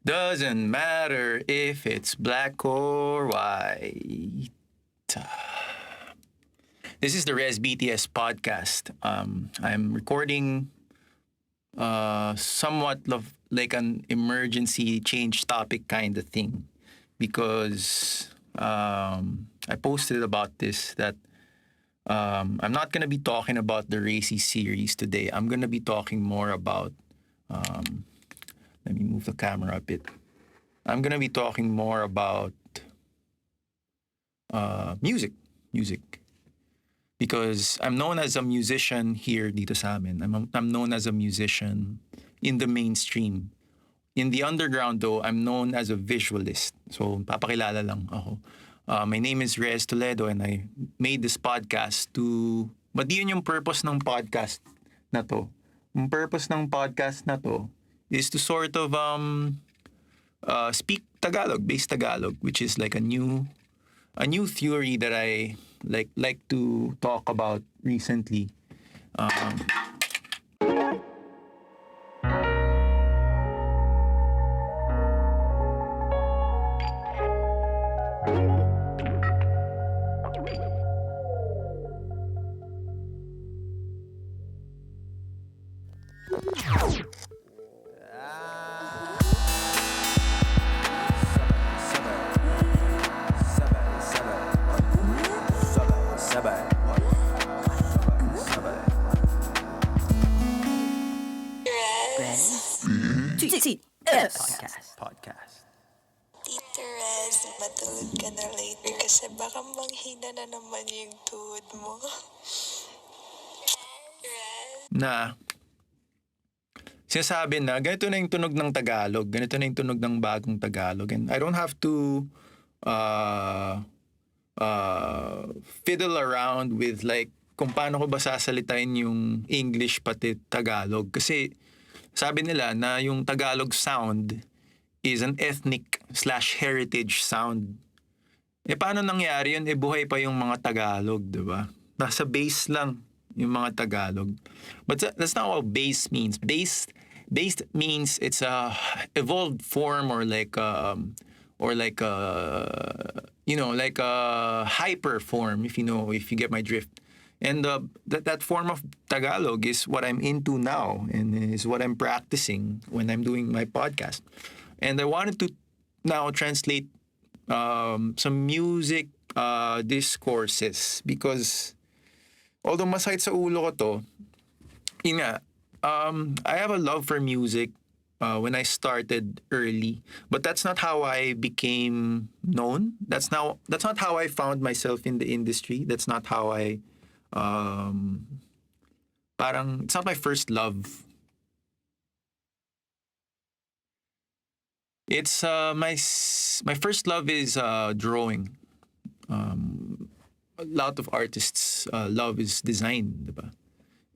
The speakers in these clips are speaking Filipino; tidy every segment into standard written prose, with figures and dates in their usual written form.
Doesn't matter if it's black or white. This is the Rezbt-S Podcast. I'm recording somewhat like an emergency change topic kind of thing because I posted about this that I'm not going to be talking about the Racies series today. I'm going to be talking more about, let me move the camera a bit. I'm going to be talking more about music. Because I'm known as a musician here dito sa amin. I'm known as a musician in the mainstream. In the underground though, I'm known as a visualist. So papakilala lang ako. My name is Rez Toledo and I made this podcast to... But di yun yung purpose ng podcast na to. Yung purpose ng podcast na to is to sort of speak Tagalog, base Tagalog, which is like a new theory that I like to talk about recently. Um, Rezbt-S Podcast. Tito Rez, matulog ka na later kasi baka manghina na naman yung tuhod mo. Rez? Na sinasabi na ganito na yung tunog ng Tagalog, ganito na yung tunog ng bagong Tagalog, and I don't have to fiddle around with like kung paano ko ba sasalitain yung English pati Tagalog, kasi sabi nila na yung Tagalog sound is an ethnic/heritage sound. Eh paano nangyari yun? Eh buhay pa yung mga Tagalog, di ba? Nasa base lang yung mga Tagalog. But that's not what base means. Base means it's a evolved form or like a like a hyper form, if you get my drift. And that form of Tagalog is what I'm into now and is what I'm practicing when I'm doing my podcast. And I wanted to now translate some music discourses because although masakit sa ulo ko to, yun nga, I have a love for music when I started early, but that's not how I became known. That's not how I found myself in the industry. That's not how I parang it's not my first love. It's my first love is drawing. A lot of artists love is design, diba?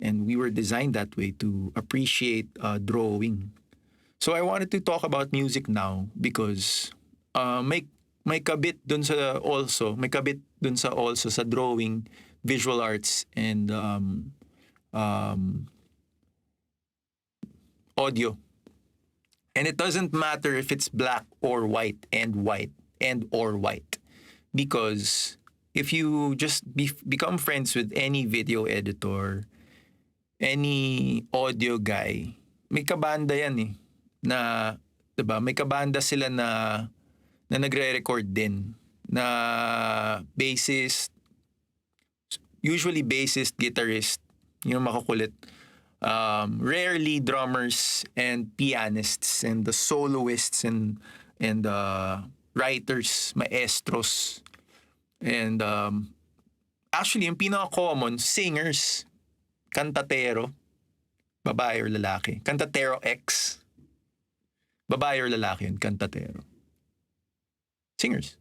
And we were designed that way to appreciate drawing. So I wanted to talk about music now because may kabit dun sa also sa drawing, visual arts, and audio. And it doesn't matter if it's black or white or white. Because if you just become friends with any video editor, any audio guy, may kabanda yan eh. Na, diba, may kabanda sila na nagre-record din. Na bassist, usually bassist, guitarist, yung makukulit. Rarely drummers and pianists and the soloists and writers, maestros. And actually, yung pinaka-common, singers, kantatero, babae or lalaki. Kantatero X, babae or lalaki yun, kantatero. Singers.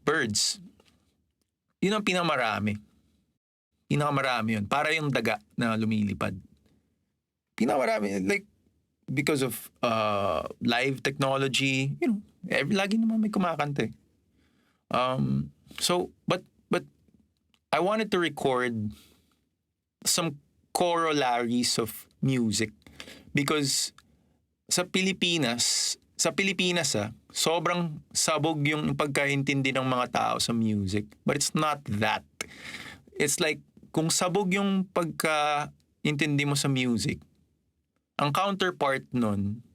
Birds. Yun ang pinakamarami. Pinakamarami yun. Para yung daga na lumilipad. Pinakamarami. Like, because of live technology, lagi naman may kumakanta eh. But I wanted to record some corollaries of music because sa Pilipinas sobrang sabog yung pagkaintindi ng mga tao sa music. But it's not that. It's like, kung sabog yung pagkaintindi mo sa music, ang counterpart nun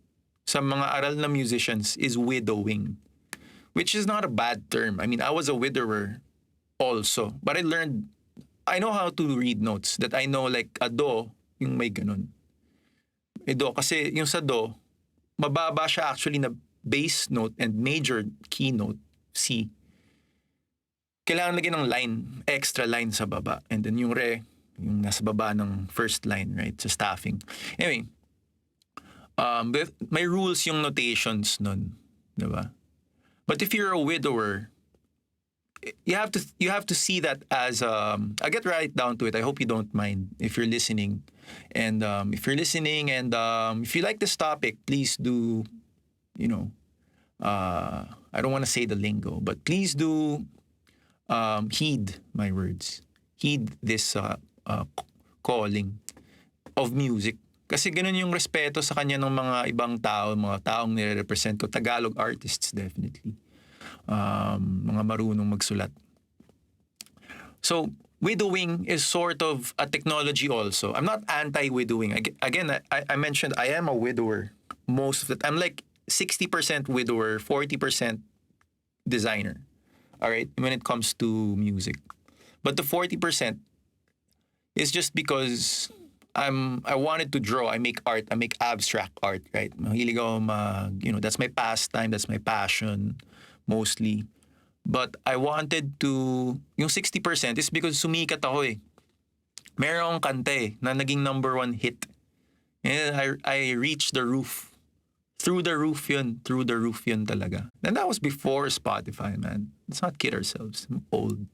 sa mga aral na musicians is widowing. Which is not a bad term. I mean, I was a widower also. But I know how to read notes. That I know like a do, yung may ganun. Do, kasi yung sa do, mababa siya actually na bass note and major key note, C. Kailangan lagyan ng line, extra line sa baba. And then yung re, yung nasa baba ng first line, right? Sa staffing. Anyway, may rules yung notations nun. Diba? But if you're a widower, you have to see that as I get right down to it. I hope you don't mind if you're listening, and if you're listening, and if you like this topic, please do, I don't want to say the lingo, but please do heed my words, heed this calling of music. Kasi ganun yung respeto sa kanya ng mga ibang tao, mga taong nire-represent ko, Tagalog artists definitely. Mga marunong magsulat. So, widowing is sort of a technology also. I'm not anti-widowing. Again, I mentioned I am a widower most of the time. I'm like 60% widower, 40% designer. All right, when it comes to music. But the 40% is just because I wanted to draw. I make art. I make abstract art, right? Mahilig ako that's my pastime, that's my passion mostly. But I wanted to, yung 60% is because sumikat ako eh. Meron akong kanta na naging #1 hit. And I reached the roof. Through the roof yun talaga. And that was before Spotify, man. Let's not kid ourselves. I'm old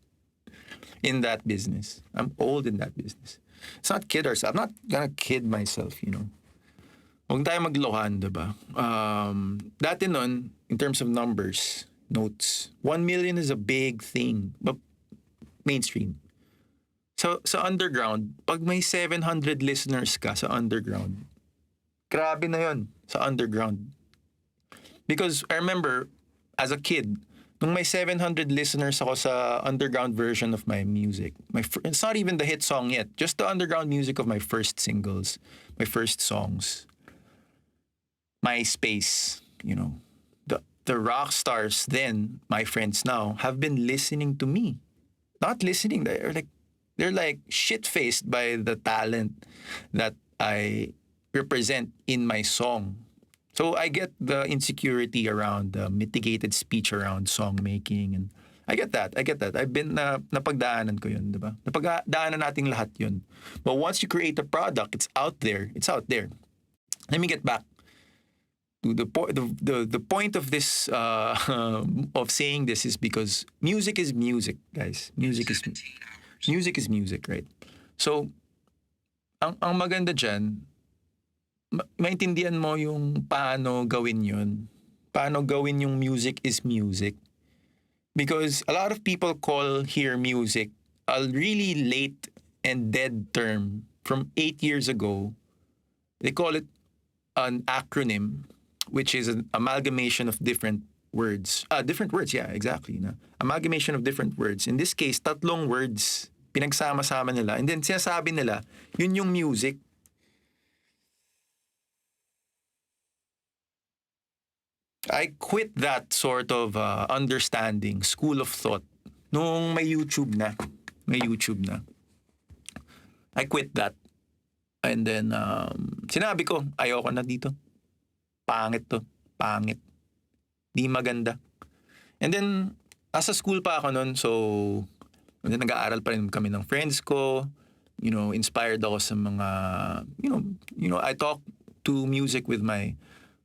in that business. Let's not kid ourselves. I'm not gonna kid myself, Huwag tayo maglokohan, diba? Dati nun, in terms of numbers, notes, 1 million is a big thing. But mainstream. So, sa underground, pag may 700 listeners ka sa underground, grabe na yun sa underground. Because I remember, as a kid, nung may 700 listeners ako sa underground version of my music, it's not even the hit song yet, just the underground music of my first singles, my first songs. MySpace, the rock stars then, my friends now, have been listening to me. Not listening, they're like shit-faced by the talent that I represent in my song. So I get the insecurity around the mitigated speech around song making, and I get that. I've been napagdaanan ko yun, diba? Napagdaanan nating lahat yun. But once you create a product, it's out there. Let me get back to the point of this of saying this is because music is music, guys. Music is music, right? So ang maganda diyan, maintindihan mo yung paano gawin yun. Paano gawin yung music is music. Because a lot of people hear music a really late and dead term from 8 years ago. They call it an acronym, which is an amalgamation of different words. Different words, yeah, exactly. Amalgamation of different words. In this case, 3 words, pinagsama-sama nila. And then sinasabi nila, yun yung music. I quit that sort of understanding, school of thought, nung may YouTube na. I quit that. And then, sinabi ko, ayoko na dito. Pangit to. Di maganda. And then, asa school pa ako nun, so, and then nag-aaral pa rin kami ng friends ko. Inspired ako sa mga, I talk to music with my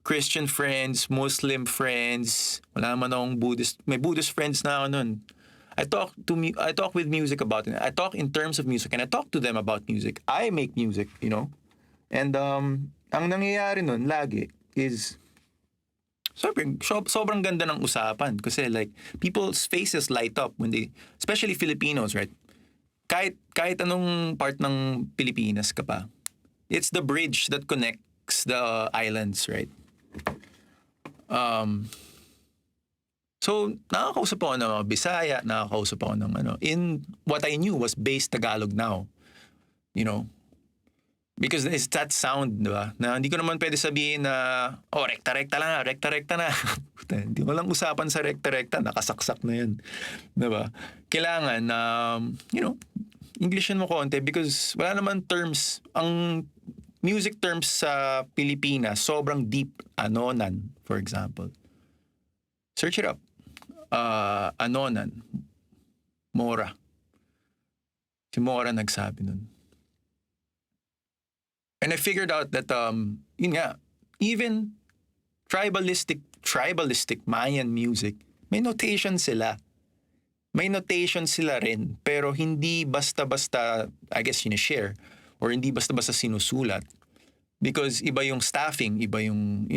Christian friends, Muslim friends. Wala naman akong Buddhist. May Buddhist friends na ako nun. I talk with music about it. I talk in terms of music, and I talk to them about music. I make music, And ang nangyayari nun lagi is sobrang ganda ng usapan kasi like people's faces light up when especially Filipinos, right? Kahit anong part ng Pilipinas ka pa. It's the bridge that connects the islands, right? So, nakakausap ako ng mga Bisaya, nakakausap ako ng ano. In what I knew was base Tagalog now. You know, because it's that sound, di ba? Na hindi ko naman pwede sabihin na, rekta-rekta lang, rekta-rekta na. Hindi ko lang usapan sa rekta-rekta, nakasaksak na yan. Di ba? Kailangan, Englishin mo konti because wala naman terms. Ang music terms sa Pilipinas, sobrang deep. Anonan, for example. Search it up. Anonan. Mora. Si Mora nagsabi nun. And I figured out that, yun nga, even tribalistic Mayan music, may notation sila. May notation sila rin, pero hindi basta-basta, I guess, sinishare, or hindi basta-basta sinusulat. Because iba yung staffing, iba yung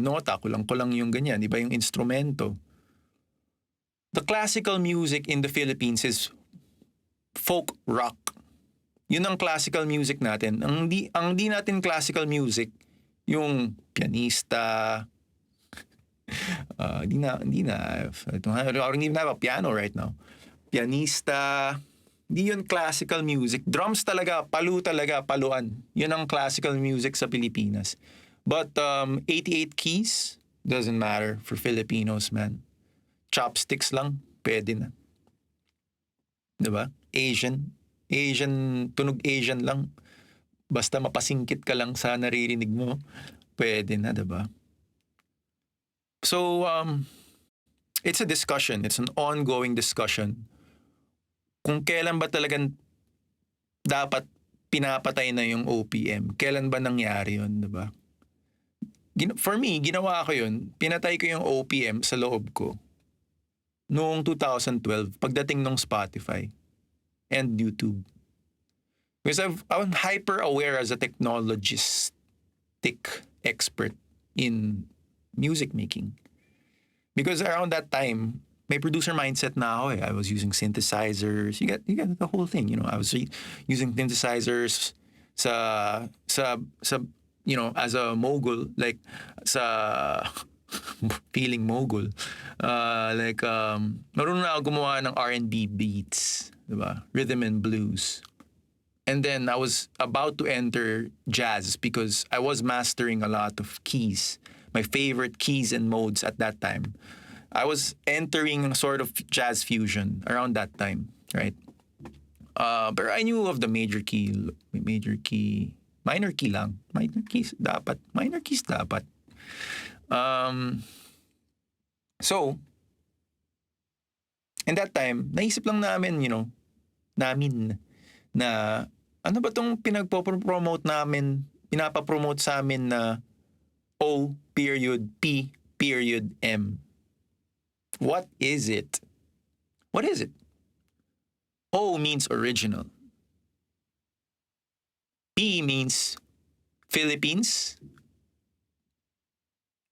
nota, kulang-kulang yung ganyan, iba yung instrumento. The classical music in the Philippines is folk rock. Yun ang classical music natin. Ang di natin classical music, yung pianista, hindi na, I don't even have a piano right now. Pianista, di yun classical music. Drums talaga, paluan. Yun ang classical music sa Pilipinas. But 88 keys, doesn't matter for Filipinos, man. Chopsticks lang, pwede na. Diba? Tunog Asian lang. Basta mapasingkit ka lang sa naririnig mo, pwede na, diba? So, it's a discussion. It's an ongoing discussion. Kung kailan ba talagang dapat pinapatay na yung O.P.M. Kailan ba nangyari yun, diba? For me, ginawa ko yun. Pinatay ko yung O.P.M. sa loob ko noong 2012, pagdating ng Spotify and YouTube. Because I'm hyper-aware as a technologistic expert in music making. Because around that time, may producer mindset na ako eh. I was using synthesizers. You get the whole thing, I was using synthesizers sa as a mogul, like sa feeling mogul. Marunong na ako gumawa ng R&B beats, diba? Rhythm and blues. And then I was about to enter jazz because I was mastering a lot of keys. My favorite keys and modes at that time. I was entering a sort of jazz fusion around that time, right? But I knew of the minor key lang. Minor keys dapat. So, in that time, naisip lang namin, namin na ano ba tong pinagpo-promote namin, pinapapromote sa amin na O.P.M. What is it? What is it? O means original. P means Philippines.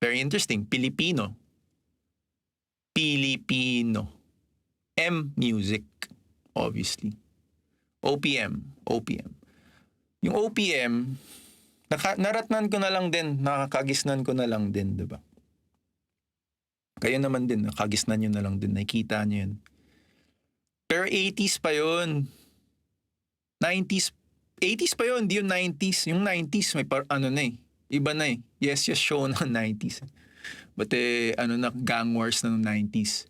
Very interesting. Filipino. M, music. Obviously. O.P.M. Yung O.P.M., naratnan ko na lang din, nakakagisnan ko na lang din, diba? Kayo naman din, nakagisnan nyo na lang din, nakikita nyo yun. Pero 80s pa yun. 80s pa yun, di yung 90s. Yung 90s, may iba na eh. Yes, show na 90s. But gang wars na ng 90s.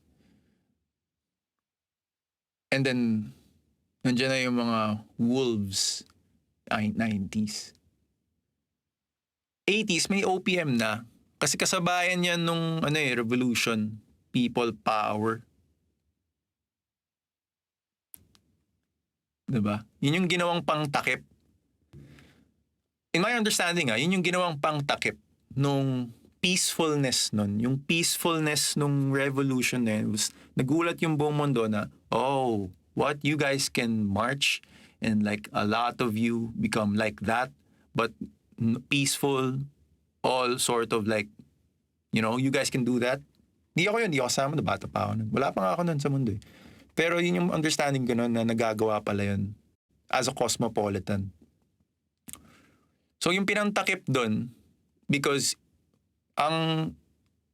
And then, nandiyan na yung mga wolves, 90s. 80s, may O.P.M. na. Kasi kasabayan yan nung revolution, people power. Diba? Yun yung ginawang pangtakip. In my understanding, yun yung ginawang pangtakip nung peacefulness nun. Yung peacefulness nung revolution na yun. Nagulat yung buong mundo na, what, you guys can march and like a lot of you become like that, but peaceful, all sort of like, you guys can do that. Hindi ako kasama, bata pa ako nun. Wala pa nga ako nun sa mundo eh. Pero yun yung understanding ko nun na nagagawa pala yun as a cosmopolitan. So yung pinantakip dun, because Ang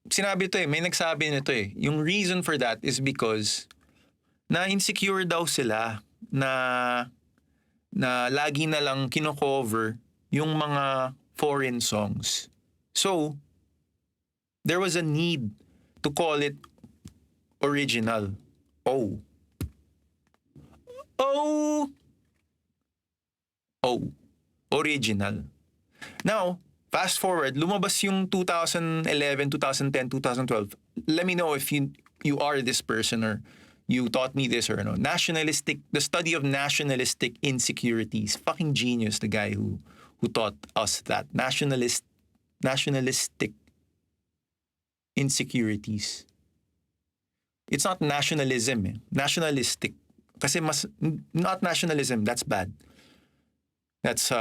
sinabi to may nagsabi nito yung reason for that is because na-insecure daw sila na lagi na lang kino-cover yung mga foreign songs. So, there was a need to call it original. Oh. Oh. Oh. Original. Now, fast forward, lumabas yung 2011, 2010, 2012. Let me know if you are this person or you taught me this or no. The study of nationalistic insecurities. Fucking genius, the guy who taught us that. Nationalistic insecurities. It's not nationalism. Nationalistic. Kasi not nationalism, that's bad. That's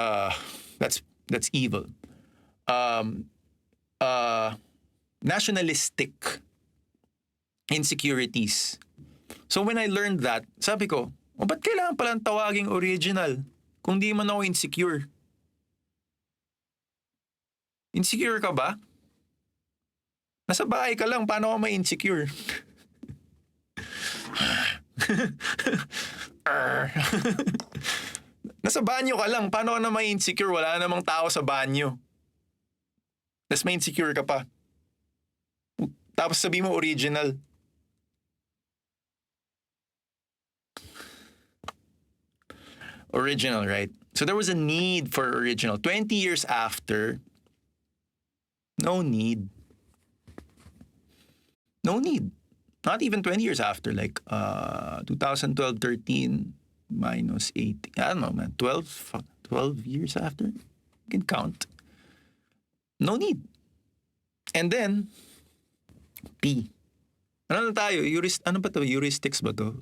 evil. Nationalistic insecurities. So when I learned that, sabi ko, ba't kailangan palang tawaging original kung di man ako insecure? Insecure ka ba? Nasa bahay ka lang, paano ka may insecure? Nasa banyo ka lang, paano ka na may insecure? Wala namang tao sa banyo. Tapos may insecure ka pa. Tapos sabi mo original. Original, right? So there was a need for original. 20 years after, no need. No need. Not even 20 years after, like 2012, 13 minus 8. I don't know, man. 12 years after? You can count. No need. And then, P. Ano na tayo? Ano ba to? Heuristics ba to?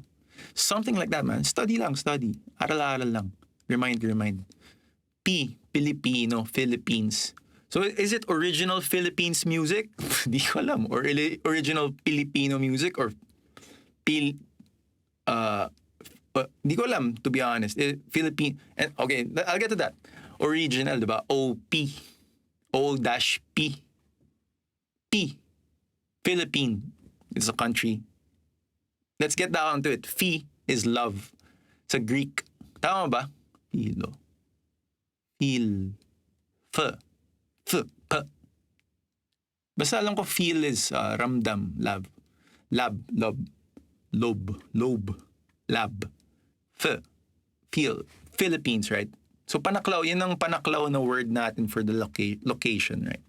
Something like that, man. Study lang, study. Aral-aral lang. Remind. P. Filipino, Philippines. So is it original Philippines music? Di ko alam. Or original Filipino music or di ko alam, to be honest. Philippine. And okay, I'll get to that. Original, diba? O.P. O-P. P. Philippine. It's a country. Let's get down to it. Phi is love. Sa Greek. Tama ba? Philo. Feel. F. P. Basta alam ko feel is ramdam, love. Lob. Lab. F. Feel. Philippines, right? So panaklaw, yun ang panaklaw na word natin for the location, right?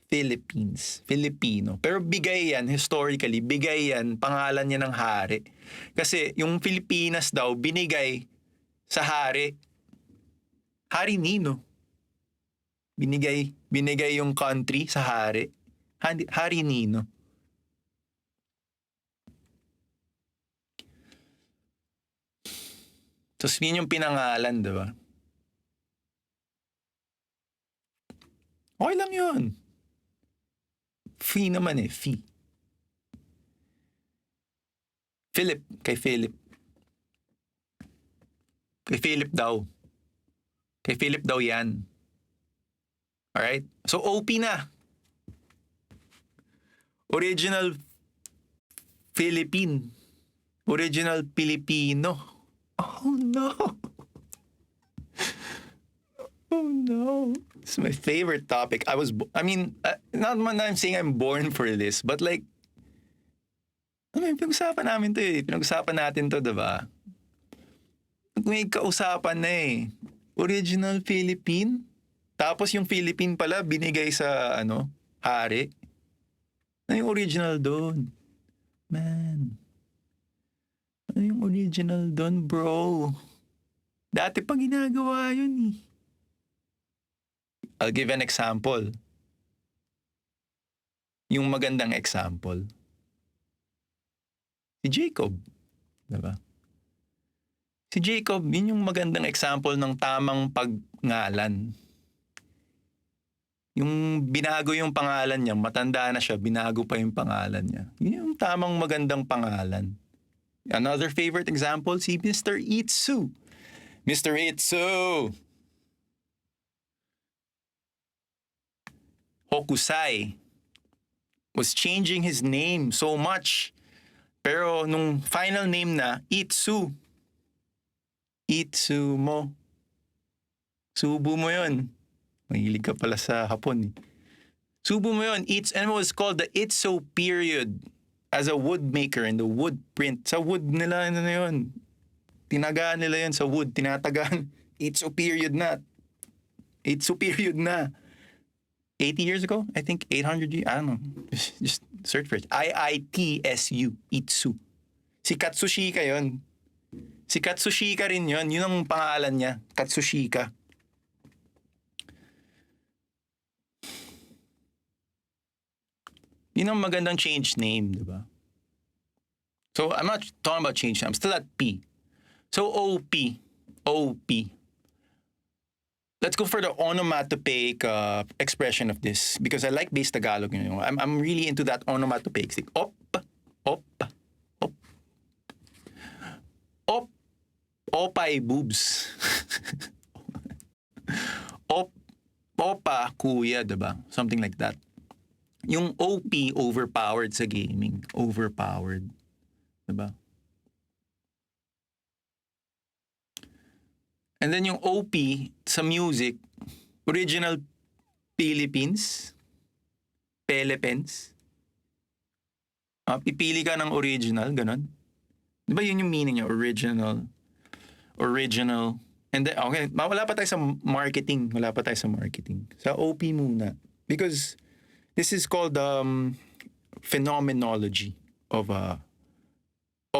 Philippines, Filipino. Pero bigay yan, historically, pangalan niya ng hari. Kasi yung Pilipinas daw, binigay sa hari. Hari Nino. Binigay yung country sa hari. Hari Nino. Tapos yun yung pinangalan, diba? Okay lang yun. Phi naman Phi. Philip, kay Philip. Kay Philip daw. Kay Philip daw yan. Alright? So, O.P. na. Original Philippine. Original Filipino. Oh, no. Oh, no. It's my favorite topic. Not man I'm saying I'm born for this, but like, pinag-usapan namin to Pinag-usapan natin to, diba? May kausapan na Original Philippine. Tapos yung Philippine pala, binigay sa, hari. Ano yung original doon? Man. Ano yung original doon, bro? Dati pa ginagawa yun I'll give an example. Yung magandang example. Si Jacob. Diba? Si Jacob, yun yung magandang example ng tamang pagngalan. Yung binago yung pangalan niya, matanda na siya, binago pa yung pangalan niya. Yun yung tamang magandang pangalan. Another favorite example, si Mr. Itsu. Mr. Itsu! Hokusai. was changing his name so much. Pero nung final name na, Itsu. Itsu mo. Subo mo yun. Mahilig ka pala sa Hapon. Subo mo yun. And it was called the Itso period as a wood maker in the wood print. Sa wood nila, ano na yun. Tinagaan nila yun sa wood. Tinatagaan. Itso period na. Itso period na. 80 years ago? I think 800 years. I don't know. Just search for it. IITSU. Itsu. Si Katsushika yun. Si Katsushika rin yun. Yun ang pangalan niya. Katsushika. Yun ang magandang change name, di ba? So, I'm not talking about change name. I'm still at P. So, O.P. O.P. Let's go for the onomatopoeic expression of this because I like base Tagalog. You know, I'm really into that onomatopoeic. Like, op, op, op, op, opay boobs. Opa, kuya, diba? Something like that. Yung OP, overpowered sa gaming. Overpowered. Diba? And then yung OP sa music, original Philippines, Philippines. Pipili ka ng original, ganun. Di ba yun yung meaning niya? Original. And then, okay, wala pa tayo sa marketing. Sa OP muna. Because this is called phenomenology of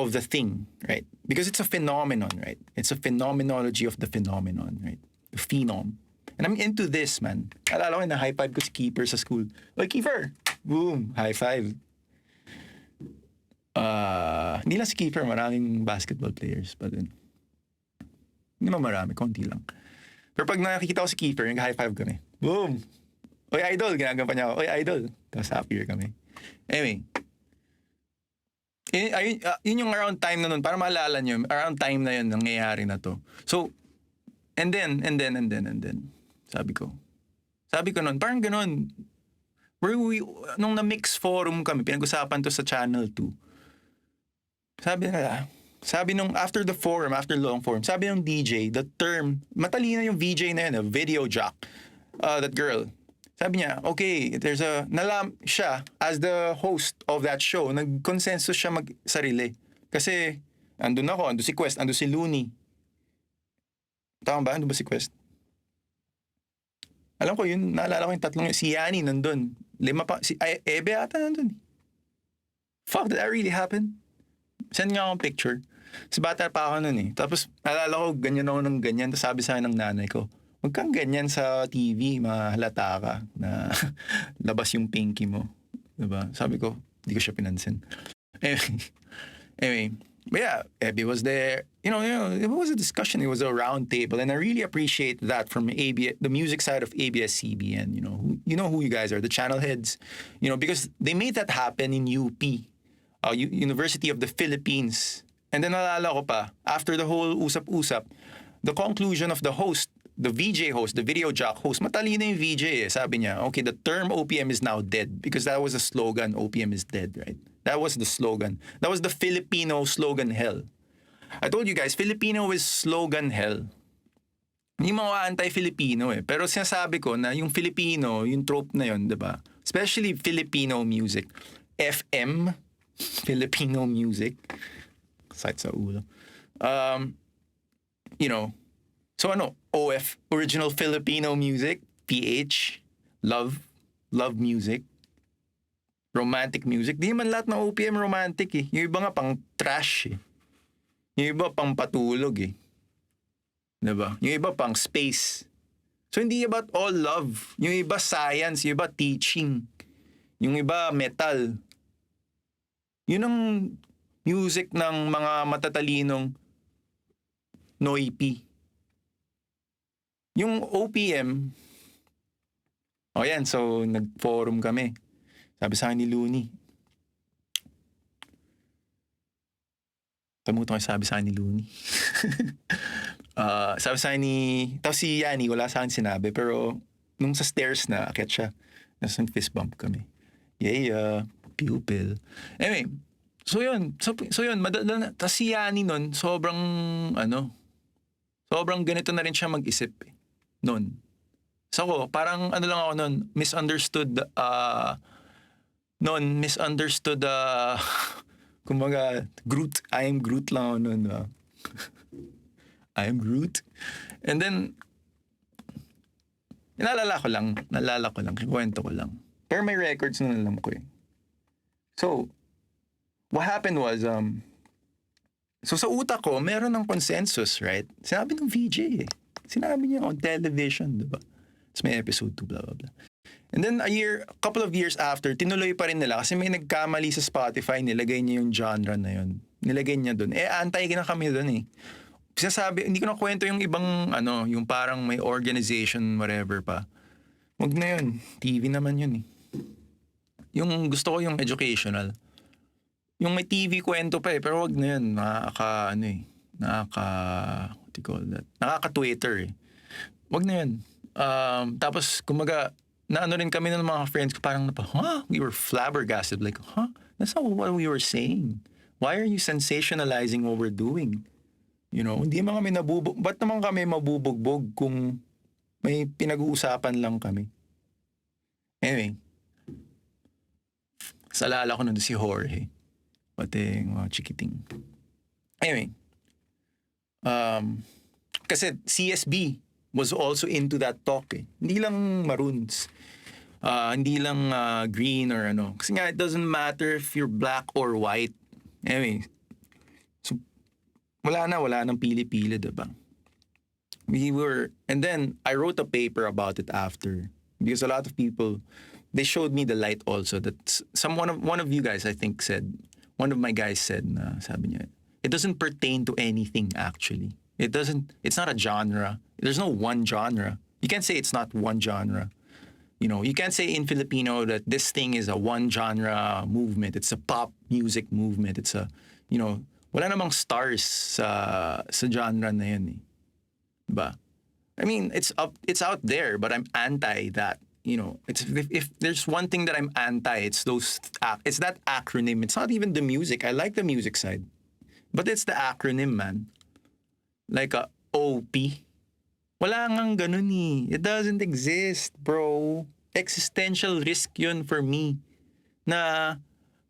the thing, right? Because it's a phenomenon, right? It's a phenomenology of the phenomenon, right? The phenom. And I'm into this, man. Alala ko na high five ko si Keeper sa school. Oy, Keeper! Boom! High five. Hindi lang si Keeper, maraming basketball players. But then, hindi naman marami, konti lang. Pero pag nakikita ko si Keeper, nag-high five kami. Boom! Oy, idol! Ginagawa niya ako. Oy, idol! Tapos happier kami. Anyway. Yun yung around time na nun. Para maalala nyo, around time na yun, nangyayari na to. So, and then. Sabi ko nun, parang ganun. Nung na-mix forum kami, pinag-usapan to sa Channel 2. Sabi nung after long forum, sabi nung DJ, the term, matalino yung VJ na yun, video jock, that girl. Sabi niya, okay, siya, as the host of that show, nag-consensus siya mag-sarili. Kasi, andun ako, andun si Quest, andun si Looney. Tama ba? Andun ba si Quest? Alam ko yun, naalala ko yung tatlong, si Yani nandun. 5 pa, si Ebe ata nandun. Fuck, did that really happen? Send nga akong picture. Si bata pa ako nun eh. Tapos, naalala ko, ganyan ako ng ganyan. Tapos sabi sa akin ng nanay ko, huwag kang ganyan sa TV, mahalata ka na labas yung pinky mo. Diba? Sabi ko, hindi ko siya pinansin. Anyway, but yeah, Abby was there. You know, it was a discussion. It was a round table. And I really appreciate that from the music side of ABS-CBN. You know who you guys are, the channel heads. You know, because they made that happen in UP, University of the Philippines. And then naalala ko pa, after the whole usap-usap, the conclusion of the host, the VJ host, the video jock host, matalino yung VJ eh. Sabi niya, okay, the term O.P.M is now dead because that was the slogan, O.P.M is dead, right? That was the slogan. That was the Filipino slogan hell. I told you guys, Filipino is slogan hell. Hindi mo anti-Filipino eh. Pero sinasabi ko na yung Filipino, yung trope na yun, diba? Especially Filipino music. FM, Filipino music. Sakit sa ulo. You know, so OF, original Filipino music, PH, love music, romantic music. Di man lahat ng O.P.M romantic eh. Yung iba nga pang trash eh. Yung iba pang patulog eh. Diba? Yung iba pang space. So hindi about all love. Yung iba science, yung iba teaching. Yung iba metal. Yun ang music ng mga matatalinong Noipi. Yung O.P.M, yan, so nag-forum kami. Sabi sa akin ni Looney. Tamuto ko sabi sa akin ni Looney. Sabi sa akin tapos si Yani, wala sa akin sinabi, pero nung sa stairs na, akit siya. Tapos fist bump kami. Yeah, pupil. Anyway, so yun. So yun, madala na. Tapos si Yani nun, sobrang ganito na rin siya mag-isip eh. Nun. So ako, parang ano lang ako nun, misunderstood, kumbaga, Groot, I am Groot lang ako nun. I am Groot. And then, naalala ko lang, kikwento ko lang. Pero may records na alam ko eh. So, what happened was, so sa utak ko, meron ng consensus, right? Sinabi ng VJ eh. Sinabi niya on television, di ba? Tapos may episode 2, blah, blah, blah. And then a couple of years after, tinuloy pa rin nila kasi may nagkamali sa Spotify, nilagay niya yung genre na yun. Nilagay niya dun. Antay na kami dun eh. Sinasabi, hindi ko na kwento yung ibang, yung parang may organization, whatever pa. Wag na yun. TV naman yun eh. Yung gusto ko yung educational. Yung may TV kwento pa eh, pero wag na yun. What do you call that? Nakaka-Twitter eh. Wag na yun. Tapos, kumaga, naano rin kami ng mga friends ko, parang we were flabbergasted. Like, that's not what we were saying. Why are you sensationalizing what we're doing? You know, hindi naman kami ba't naman kami mabubugbog kung may pinag-uusapan lang kami? Anyway, salala ko nun si Jorge. Pati mga chikiting. Anyway, kasi CSB was also into that talk eh. Hindi lang Maroons. Hindi lang green or ano. Kasi nga, it doesn't matter if you're black or white. Anyway, so, wala nang pili-pili, diba? And then, I wrote a paper about it after. Because a lot of people, they showed me the light also that one of you guys, I think, one of my guys said na, sabi niya, it doesn't pertain to anything actually. It's not a genre. There's no one genre. You can't say it's not one genre. You know, you can't say in Filipino that this thing is a one genre movement. It's a pop music movement. It's wala namang stars sa genre na yun eh. Ba? I mean, it's out there, but I'm anti that. You know, if there's one thing that I'm anti, it's that acronym. It's not even the music. I like the music side, but it's the acronym, man. Like O.P. Wala ngang ganun eh. It doesn't exist, bro. Existential risk yun for me. Na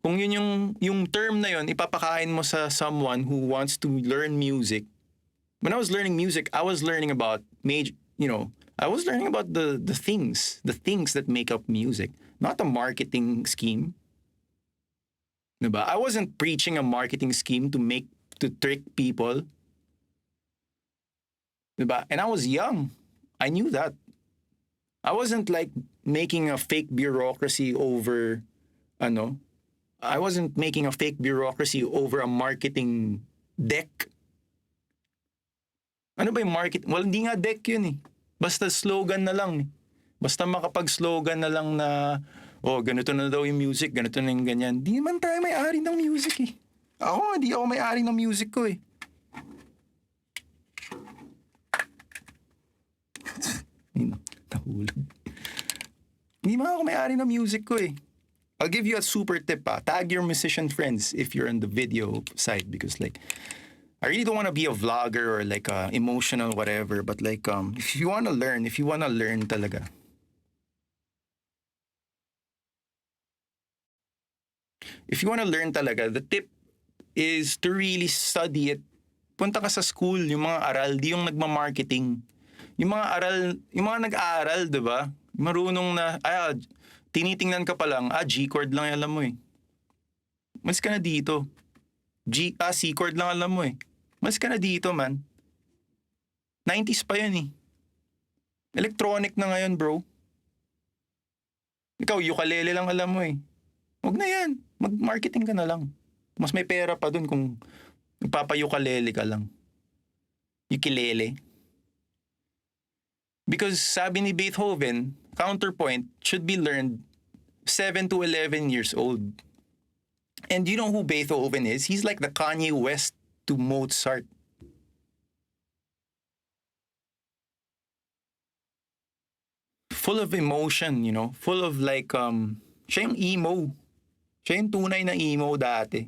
kung yun yung term na yun, ipapakain mo sa someone who wants to learn music. When I was learning music, I was learning about I was learning about the things that make up music, not a marketing scheme. Diba? I wasn't preaching a marketing scheme to trick people. Diba? And I was young. I knew that. I wasn't like making a fake bureaucracy over I wasn't making a fake bureaucracy over a marketing deck. Ano ba yung market? Well, hindi nga deck yun eh. Basta slogan na lang eh. Basta makapag-slogan na lang na, ganito na daw yung music, ganito na yung ganyan. Di naman tayo may-ari ng music eh. Di ako may-ari ng music ko eh. Nahulog. Hindi man ako may-ari ng music ko eh. I'll give you a super tip Tag your musician friends if you're on the video side because like, I really don't want to be a vlogger or like emotional whatever, but like if you want to learn talaga. If you want to learn talaga, the tip is to really study it. Punta ka sa school, yung mga aral, di yung nagma-marketing. Yung mga nag-aaral, 'di ba? Marunong na tinitingnan ka pa lang, G chord lang alam mo eh. Mas ka na dito. C chord lang alam mo eh. Mas ka na dito, man. 90s pa yun eh. Electronic na ngayon, bro. Ikaw, ukulele lang alam mo eh. Huwag na yan. Mag-marketing ka na lang. Mas may pera pa dun kung nagpapa-ukulele ka lang. Ukulele. Because sabi ni Beethoven, counterpoint should be learned 7 to 11 years old. And you know who Beethoven is? He's like the Kanye West to Mozart. Full of emotion, full of like Siya yung emo. Siya yung tunay na emo dati.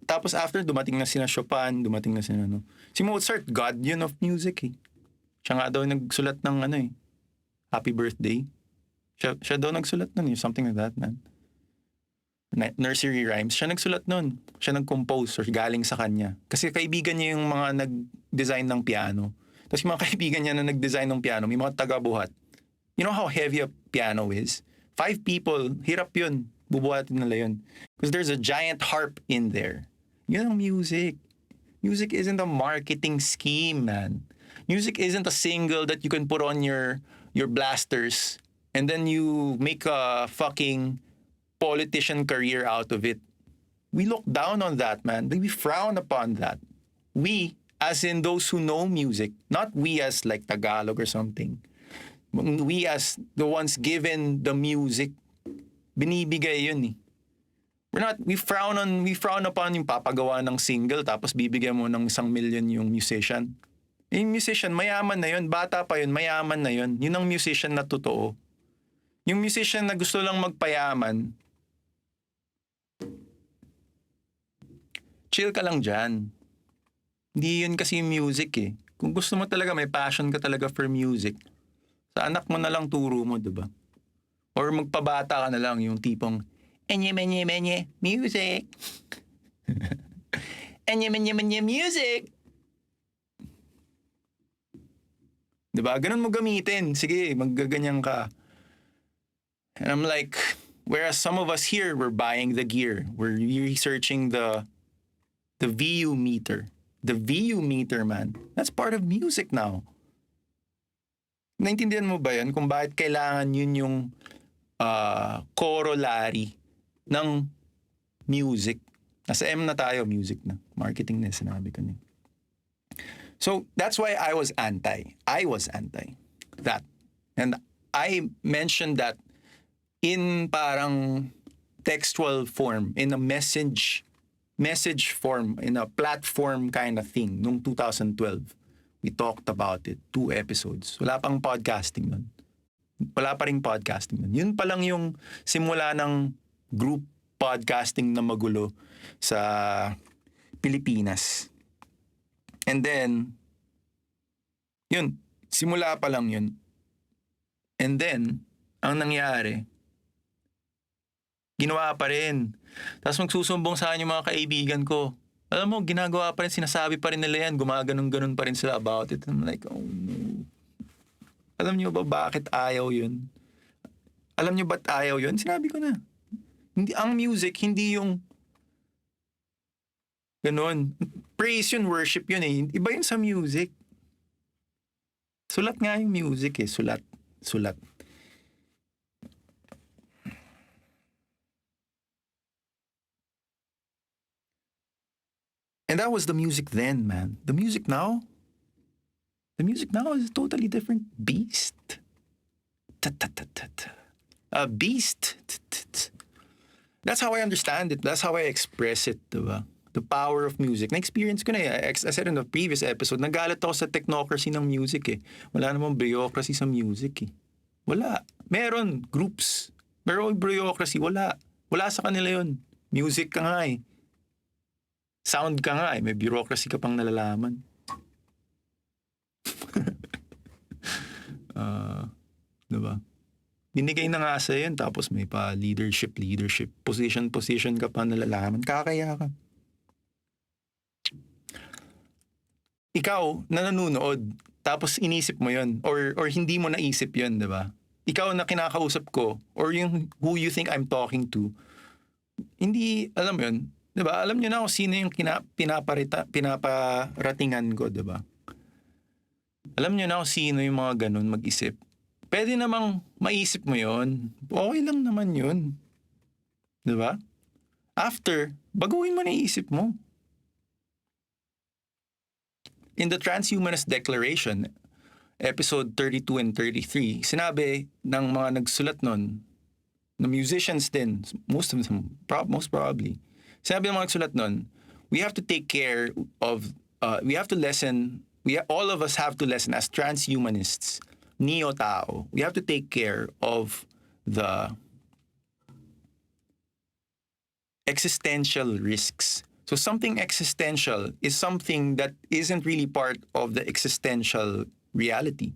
Tapos after, dumating na sina Chopin, dumating na sina ano. Si Mozart, god yun of music eh. Siya nga daw nagsulat ng ano eh, Happy Birthday. Siya daw nagsulat nun eh, something like that, man. Nursery rhymes. Siya nagsulat nun. Siya nag-compose or galing sa kanya. Kasi kaibigan niya yung mga nag-design ng piano. Tapos yung mga kaibigan niya na nag-design ng piano, may mga taga-buhat. You know how heavy a piano is? 5 people, hirap yun. Bubuhatin nila yun. Because there's a giant harp in there. Yun ang music. Music isn't a marketing scheme, man. Music isn't a single that you can put on your blasters and then you make a fucking politician career out of it. We look down on that, man. We frown upon that. We, as in those who know music, not we as like Tagalog or something. We as the ones given the music, binibigay yun eh. We frown upon yung papagawa ng single tapos bibigyan mo ng 1,000,000 yung musician. Yung musician, mayaman na yun. Bata pa yun, mayaman na yun. Yun ang musician na totoo. Yung musician na gusto lang magpayaman, chill ka lang dyan. Hindi yun kasi yung music eh. Kung gusto mo talaga, may passion ka talaga for music, sa anak mo na lang turo mo, diba? Or magpabata ka na lang, yung tipong, enye, music. Enye, music. Diba? Ganun mo gamitin. Sige, maggaganyan ka. And I'm like, whereas some of us here, we're buying the gear. We're researching the VU meter. The VU meter, man. That's part of music now. Naintindihan mo ba yan? Kung bakit kailangan yun yung corollary ng music. Nasa M na tayo, music na. Marketing na, sinabi ko na. So, that's why I was anti that. And I mentioned that in parang textual form, in a message form, in a platform kind of thing, nung 2012. We talked about it, 2 episodes. Wala pang podcasting nun. Wala pa ring podcasting nun. Yun pa lang yung simula ng group podcasting na magulo sa Pilipinas. And then, yun, simula pa lang yun. And then, ang nangyari, ginawa pa rin. Tapos magsusumbong sa akin yung mga kaibigan ko. Alam mo, ginagawa pa rin, sinasabi pa rin nila yan, gumaganon-ganon pa rin sila about it. I'm like, oh no. Alam niyo ba bakit ayaw yun? Alam niyo ba't ayaw yun? Sinabi ko na. Hindi, ang music, hindi yung ganon. Praise yun, worship yun eh. Iba yun sa music. Sulat nga yung music eh. Sulat. And that was the music then, man. The music now is a totally different beast. A beast. That's how I understand it. That's how I express it, diba? The power of music. Na-experience ko na eh. I said in the previous episode, nagalit ako sa technocracy ng music eh. Wala namang bureaucracy sa music eh. Wala. Meron groups. Pero bureaucracy, wala. Wala sa kanila yun. Music ka nga eh. Sound ka nga eh. May bureaucracy ka pang nalalaman. Diba? Binigay na nga sa yun, tapos may pa leadership, position ka pa nalalaman. Kakaya ka. Ikaw na nanonood, tapos inisip mo yun, or hindi mo naisip yun, diba? Ikaw na kinakausap ko, or yung who you think I'm talking to, hindi, alam mo yun, diba? Alam nyo na kung sino yung pinaparatingan ko, diba? Alam nyo na kung sino yung mga ganun mag-isip. Pwede namang maisip mo yun. Okay lang naman yun. Diba? After, baguhin mo na isip mo. In the Transhumanist Declaration, episode 32 and 33, sinabi ng mga nagsulat nun, na musicians din, most probably, sinabi ng mga nagsulat nun, we have to take care of, all of us have to listen as transhumanists, neo-tao, we have to take care of the existential risks. So something existential is something that isn't really part of the existential reality.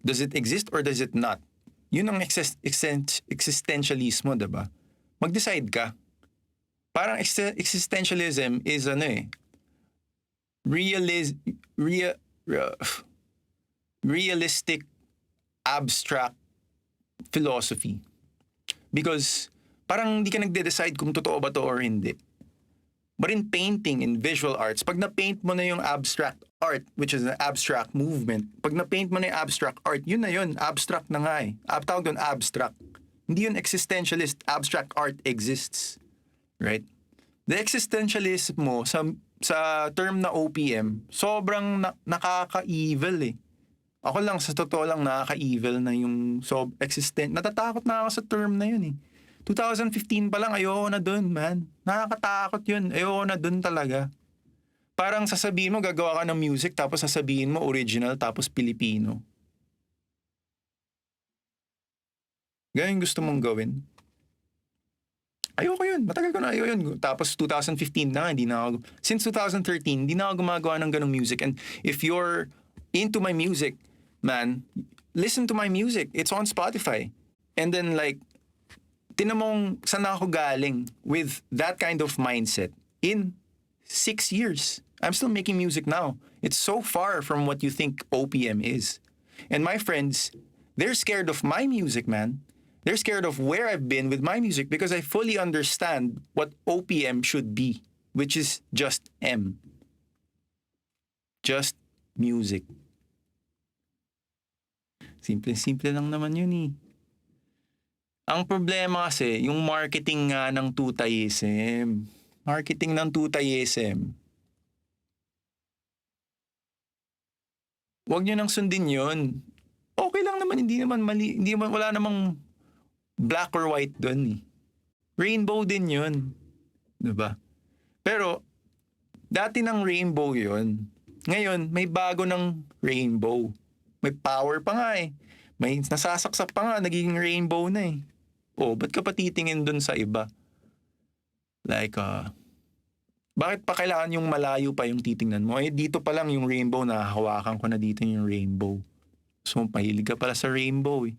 Does it exist or does it not? Yun ang existentialismo, diba? Mag-decide ka. Parang existentialism is realis, rea, re- realistic abstract philosophy. Because parang hindi ka nagde-decide kung totoo ba to or hindi. But in painting, in visual arts, pag na-paint mo na yung abstract art, which is an abstract movement, pag na-paint mo na yung abstract art, yun na yun, abstract na nga eh. Tawag doon abstract. Hindi yun existentialist. Abstract art exists. Right? The existentialist mo sa term na O.P.M, sobrang nakaka-evil eh. Ako lang, sa totoo lang, nakaka-evil na yung natatakot na ako sa term na yun eh. 2015 pa lang, ayoko na dun, man. Nakakatakot yun. Ayoko na dun talaga. Parang sasabihin mo, gagawa ka ng music, tapos sasabihin mo, original, tapos Pilipino. Ganyan gusto mong gawin. Ayoko yun. Matagal ko na ayoko yun. Tapos 2015 na, hindi na ako. Since 2013, hindi na ako gumagawa ng ganong music. And if you're into my music, man, listen to my music. It's on Spotify. And then like, tinan mong saan ako galing with that kind of mindset in 6 years. I'm still making music now. It's so far from what you think O.P.M is. And my friends, they're scared of my music, man. They're scared of where I've been with my music because I fully understand what O.P.M should be, which is just M. Just music. Simple-simple lang naman yun eh. Ang problema kasi, yung marketing nga ng tutayism. Marketing ng tutayism. Huwag nyo nang sundin yun. Okay lang naman, hindi naman mali, hindi naman, wala namang black or white dun eh. Rainbow din yun. Diba? Pero, dati ng rainbow yun. Ngayon, may bago ng rainbow. May power pa nga eh. May nasasaksak pa nga, nagiging rainbow na eh. Oh, ba't ka pa titingin dun sa iba? Like, bakit pa kailangan yung malayo pa yung titingnan mo? Eh, dito pa lang yung rainbow, nahahawakan ko na dito yung rainbow. So, mahilig ka pala sa rainbow eh.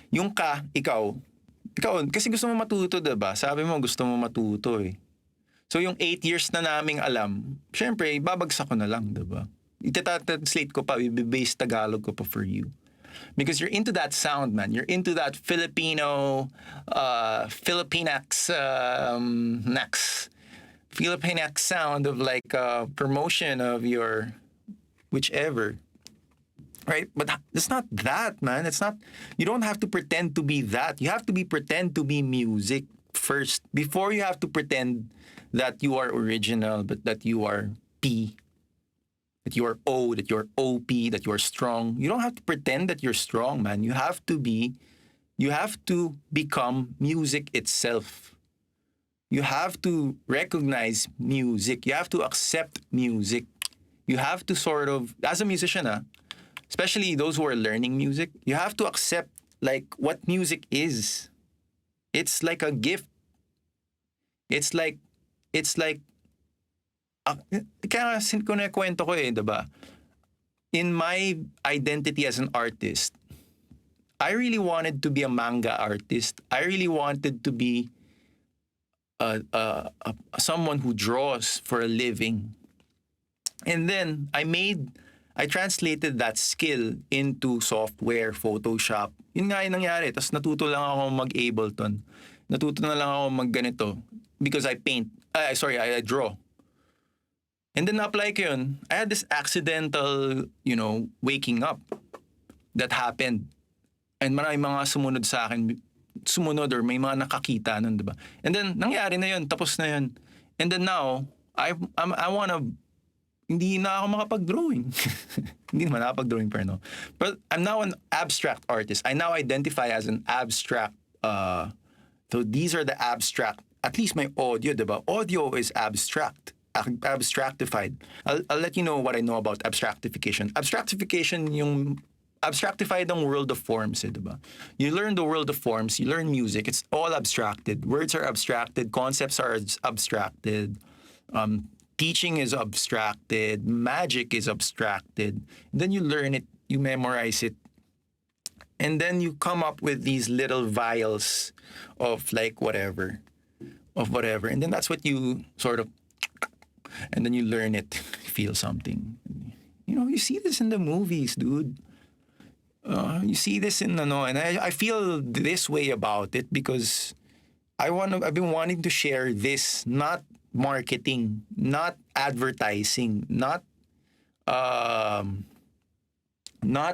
Yung ikaw, kasi gusto mo matuto, diba? Sabi mo, gusto mo matuto eh. So, yung 8 years na naming alam, syempre, babagsak ko na lang, diba? Ita-translate ko pa, i-base Tagalog ko pa for you. Because you're into that sound, man. You're into that Filipino, Filipinax sound of like promotion of your whichever. Right? But it's not that, man. It's not, you don't have to pretend to be that. You have to pretend to be music first before you have to pretend that you are original, but that you are P. That you are O, that you are O.P., that you are strong. You don't have to pretend that you're strong, man. You have to become music itself. You have to recognize music. You have to accept music. You have to sort of, as a musician, especially those who are learning music, you have to accept like what music is. It's like a gift. It's like, kaya kwento ko eh, diba? In my identity as an artist, I really wanted to be a manga artist. I really wanted to be someone who draws for a living. And then I translated that skill into software, Photoshop. Yun nga yung nangyari. Tapos natuto lang ako mag-Ableton. Natuto na lang ako mag-ganito. Because I paint. I draw. And then na-apply ko yun. I had this accidental, waking up that happened. And maraming mga sumunod or may mga nakakita nun, diba? And then, nangyari na yun. Tapos na yun. And then now, I wanna, hindi na ako makapag-drawing. Hindi naman nakapag-drawing pa, no? But I'm now an abstract artist. I now identify as an abstract, so these are the abstract, at least my audio, diba? Audio is abstractified. I'll let you know what I know about abstractification. Abstractification yung abstractified ang world of forms, diba? You learn the world of forms, you learn music, it's all abstracted. Words are abstracted, concepts are abstracted, teaching is abstracted, magic is abstracted. And then you learn it, you memorize it, and then you come up with these little vials of like whatever, and then that's what you sort of, and then you learn it, feel something. You see this in the movies, dude. You see this in and I feel this way about it because I've been wanting to share this, not marketing, not advertising, not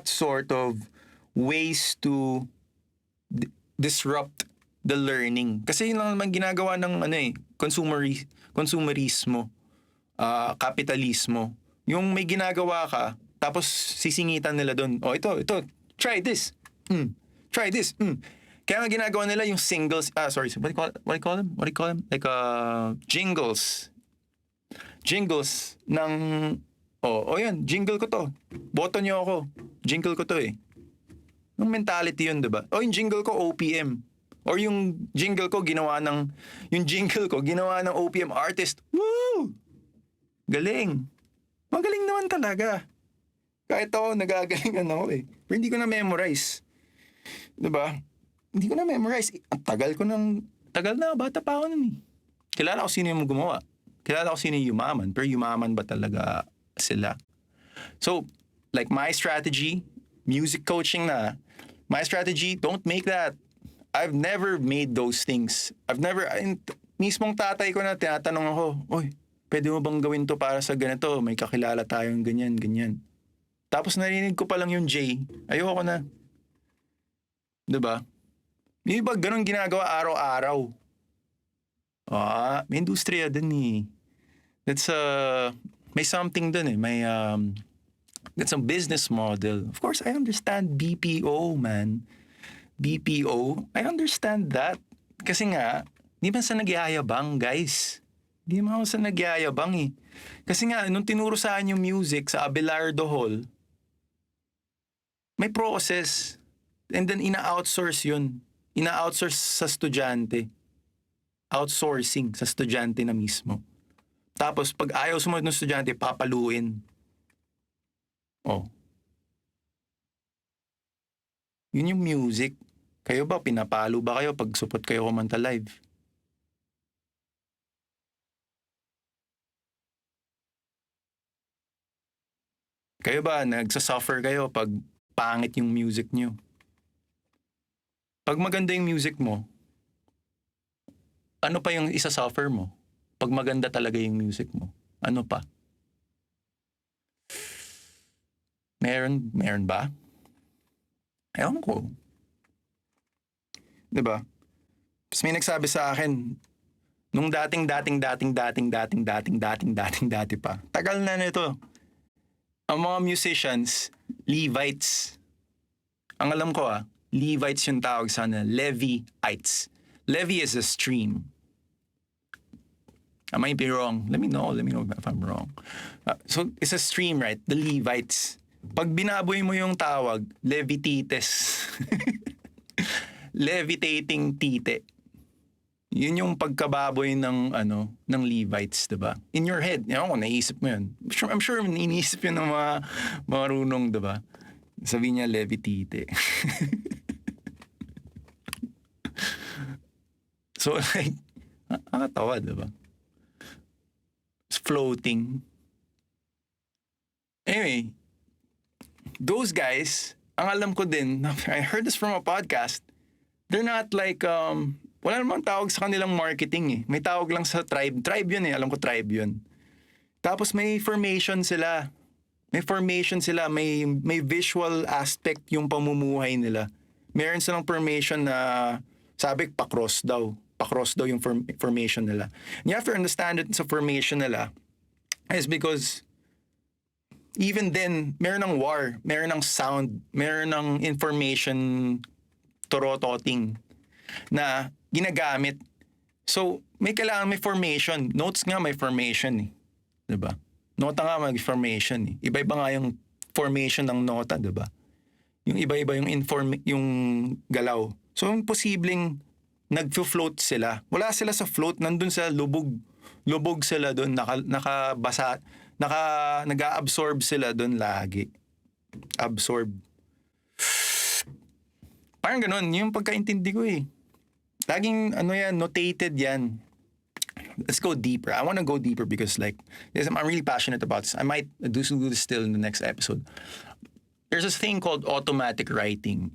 sort of ways to disrupt the learning. Kasi yun lang naman ginagawa ng consumerismo, kapitalismo. Yung may ginagawa ka, tapos sisingitan nila doon. Oh, ito, try this. Try this. Kaya nga ginagawa nila yung singles, what do you call them? Like jingles. Jingles ng yan, jingle ko to. Boto niyo ako. Jingle ko to eh. Yung mentality yun, 'di ba? Yung jingle ko O.P.M. Or yung jingle ko ginawa ng O.P.M. artist. Woo! Galing. Magaling naman talaga. Kahit ako, nagagalingan ako eh. Pero hindi ko na memorize. Diba? Hindi ko na memorize. Ang tagal na, bata pa ako nun eh. Kilala ko sino yung gumawa. Kilala ko sino yung yumaman. Pero yumaman ba talaga sila? So, like my strategy, music coaching na, my strategy, don't make that. I've never made those things. Mismong tatay ko na tinatanong ako, oy, pwede mo bang gawin to para sa ganito? May kakilala tayong ganyan. Tapos narinig ko pa lang yung J. Ayoko na. Diba? Yung iba ganun ginagawa araw-araw. May industriya din eh. That's may something dun eh. That's a business model. Of course, I understand BPO, man. BPO, I understand that. Kasi nga, di man sa nagyayabang, guys. Di man sa nagyayabang eh. Kasi nga, nung tinuro sa akin yung music sa Abelardo Hall, may process. And then, ina-outsource yun. Ina-outsource sa estudyante. Outsourcing sa estudyante na mismo. Tapos, pag ayaw sumunod ng estudyante, papaluin. Yun yung music. Kayo ba, pinapalo ba kayo pag support kayo kumanta live? Kayo ba, nagsasuffer kayo pag pangit yung music nyo? Pag maganda yung music mo, ano pa yung isa-suffer mo? Pag maganda talaga yung music mo, ano pa? Meron ba? Ewan ko. Diba? Tapos may nagsabi sa akin, nung dati pa. Tagal na nito. Ang mga musicians, Levites. Ang alam ko Levites yung tawag sana, Leviites. Levy is a stream. I might be wrong. Let me know if I'm wrong. So, it's a stream, right? The Levites. Pag binaboy mo yung tawag, Levitites. Levitating tite. Yun yung pagkababoy ng Levites, 'di ba? In your head, kung naisip mo 'yun. I'm sure iniisip 'yun ng mga marunong, 'di ba? Sabi niya Levitite. So like, nakakatawa, 'di ba? It's floating. Anyway, those guys, ang alam ko din, I heard this from a podcast, they're not like, wala namang tawag sa kanilang marketing eh. May tawag lang sa tribe. Tribe yun eh. Alam ko tribe yun. Tapos may formation sila. May visual aspect yung pamumuhay nila. Meron silang formation na sabi pa-cross daw. Pa-cross daw yung formation nila. And you have to understand it sa formation nila is because even then, meron ng war, meron ng sound, meron ng information torototing na ginagamit. So, may kailangan may formation. Notes nga may formation eh. Diba? Nota nga may formation eh. Iba-iba nga yung formation ng nota, diba? Yung iba-iba yung galaw. So, yung posibleng nagfo-float sila. Wala sila sa float, nandun sa lubog. Lubog sila doon, nakabasa, nag-a-absorb sila doon lagi. Absorb. Parang ganun, yung pagkaintindi ko eh. Laging, notated yan. Let's go deeper. I want to go deeper because I'm really passionate about this. I might do this still in the next episode. There's this thing called automatic writing.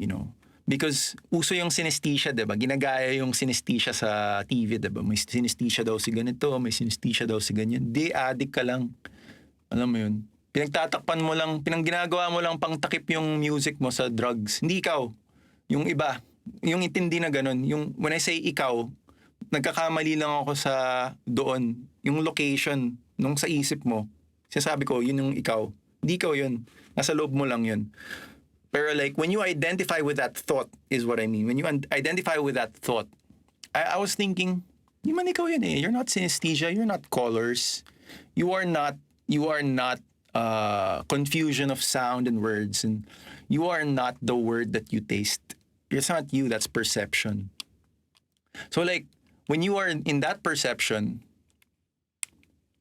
Because uso yung synesthesia, diba? Ginagaya yung synesthesia sa TV, diba? May synesthesia daw si ganito, may synesthesia daw si ganyan. Di, addict ka lang. Alam mo yun? Pinagtatakpan mo lang, ginagawa mo lang pang takip yung music mo sa drugs. Hindi ikaw. Yung iba. Yung intindi na ganun. Yung, when I say ikaw, nagkakamali lang ako sa doon. Yung location, nung sa isip mo. Sinasabi ko, yun yung ikaw. Hindi ikaw yun. Nasa loob mo lang yun. Pero when you identify with that thought is what I mean. When you identify with that thought, I was thinking, di man ikaw yun eh. You're not synesthesia. You're not colors. You are not confusion of sound and words. And you are not the word that you taste. It's not you. That's perception. So when you are in that perception,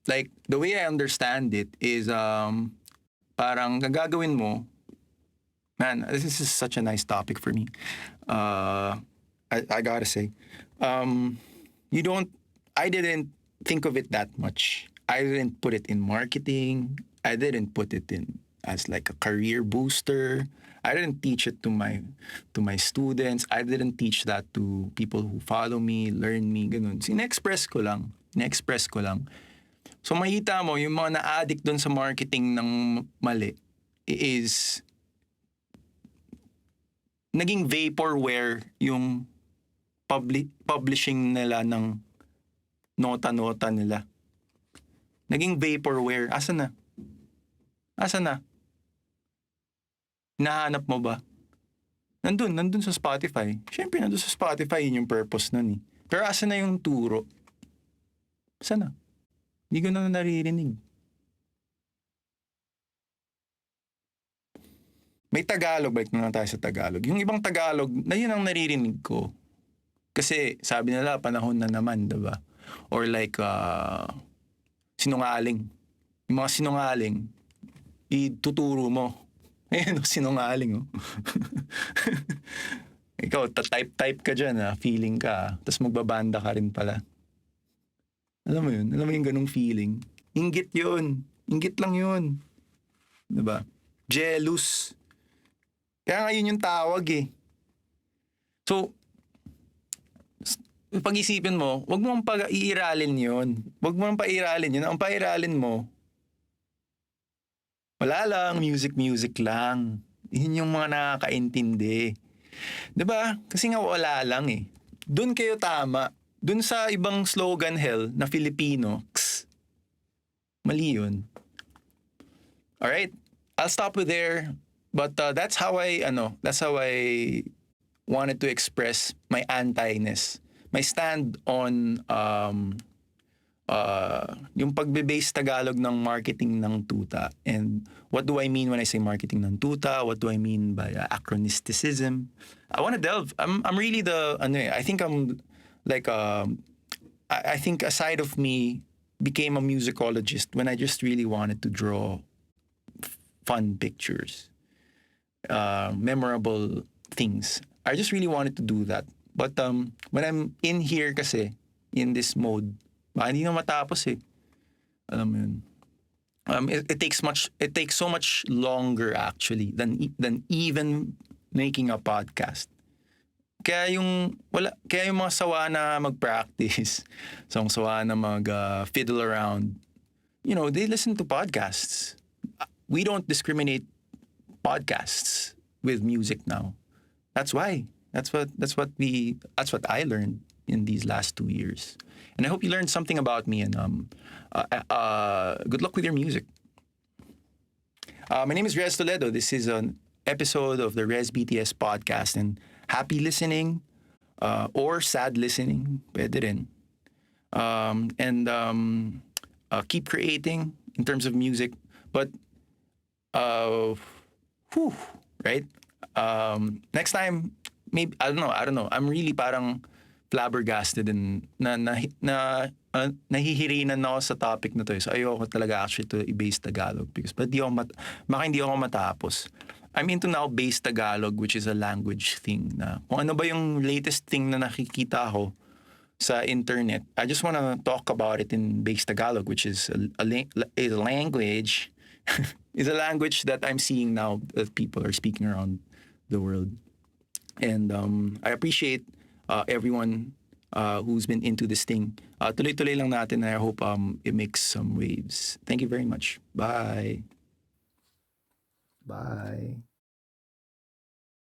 the way I understand it is parang gagawin mo. Man, this is such a nice topic for me. I gotta say, I didn't think of it that much. I didn't put it in marketing. I didn't put it in as a career booster. I didn't teach it to my students. I didn't teach that to people who follow me, learn me, ganun. In-express ko lang. So makita mo, yung mga na-addict doon sa marketing ng mali is naging vaporware yung publishing nila ng nota-nota nila. Naging vaporware. Asa na? Nahanap mo ba? Nandun sa Spotify. Siyempre, nandun sa Spotify, yun yung purpose nun eh. Pero asa na yung turo? Asa na? Hindi ko na naririnig. May Tagalog, balik na tayo sa Tagalog. Yung ibang Tagalog, na yun ang naririnig ko. Kasi sabi nila, panahon na naman, diba? Or sinungaling. Yung mga sinungaling, ituturo mo. Ayan, sinungaling. Oh. Ikaw, type ka dyan, feeling ka. Tapos magbabanda ka rin pala. Alam mo yun? Alam mo yung ganung feeling? Inggit yun. Inggit lang yun. Diba? Jealous. Kaya nga yun yung tawag eh. So, pag-isipin mo, wag mo ang pag-iiralin yun. Wag mo ang pairalin yun. Ang pairalin mo, wala lang, music lang. Yun yung mga nakakaintindi. Diba? Kasi nga wala lang eh. Doon kayo tama. Doon sa ibang slogan hell na Filipino, mali yun. Alright? I'll stop with there. But that's how I wanted to express my anti-ness. My stand on yung pagbe-base Tagalog ng marketing ng tuta. And what do I mean when I say marketing ng tuta? What do I mean by acronysticism? I want to delve. I'm really I think I'm I think a side of me became a musicologist when I just really wanted to draw fun pictures. Memorable things. I just really wanted to do that. But when I'm in here kasi, in this mode, hindi na matapos eh. Alam mo yun. It takes so much longer actually than even making a podcast. Kaya yung mga sawa na mag-practice, sawa na fiddle around, they listen to podcasts. We don't discriminate podcasts with music now. That's why. That's what I learned in these last 2 years. And I hope you learned something about me, and good luck with your music. My name is Rez Toledo. This is an episode of the Rezbt-S Podcast, and happy listening or sad listening, pwede rin. Keep creating in terms of music, but right? Next time, maybe I don't know. I'm really parang flabbergasted and nahihirinan ako sa topic na to. So ayoko talaga actually to i-base Tagalog because baka hindi ako matapos. I'm into now base Tagalog, which is a language thing na kung ano ba yung latest thing na nakikita ko sa internet. I just want to talk about it in base Tagalog, which is a language is a language that I'm seeing now that people are speaking around the world. And I appreciate everyone who's been into this thing. Tuloy-tuloy lang natin and I hope it makes some waves. Thank you very much. Bye. Bye.